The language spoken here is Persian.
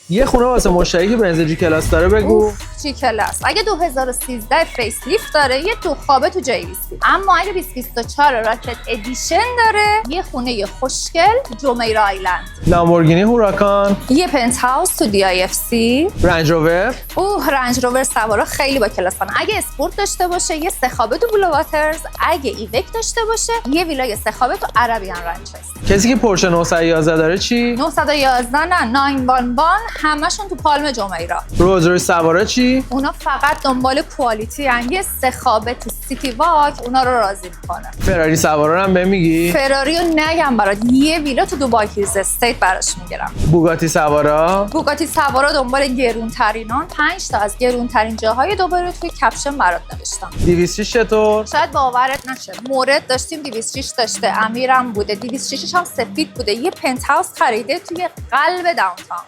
یه خونه واسه مشتری که بنز جی کلاس داره بگو. جی کلاس اگه 2013 فیس لیفت داره یه دو خوابه تو جی وی سی، اما اگه 2024 راکت ادیشن داره یه خونه خوشگل جمیرا آیلند. لامبورگینی هوراکان. یه پنت هاوس تو دی آی اف سی. رنج روور. رنج روور سوارا خیلی با کلاسن. اگه اسپورت داشته باشه یه سه خوابه تو بلو واترز، اگه ایوک داشته باشه یه ویلای سه خوابه تو عربیان رنچز. کسی که پورشه 911 داره چی؟ 911 نه 911 همشون تو پالم جمیرا. روز روی سوارا چی؟ اونا فقط دنبال کوالیتی ان، یه سه خوابه تو سیتی واک اونا رو راضی میکنه. فراری سوارا رو هم بهم میگی؟ فراری رو نگم برات، یه ویلا تو دوبای هیلز استیت براش میگیرم. بوگاتی سوارا. بوگاتی سوارا دنبال گرون ترینان، 5 تا از گرون ترین جاهای دوباره رو توی کپشن برات نوشتم. 206 چطور؟ شاید باورت نشه مورد داشتیم 206 داشته، امیرم بوده 206 هم سفید بوده، یه پنت هاوس خریده توی قلب داونتاون.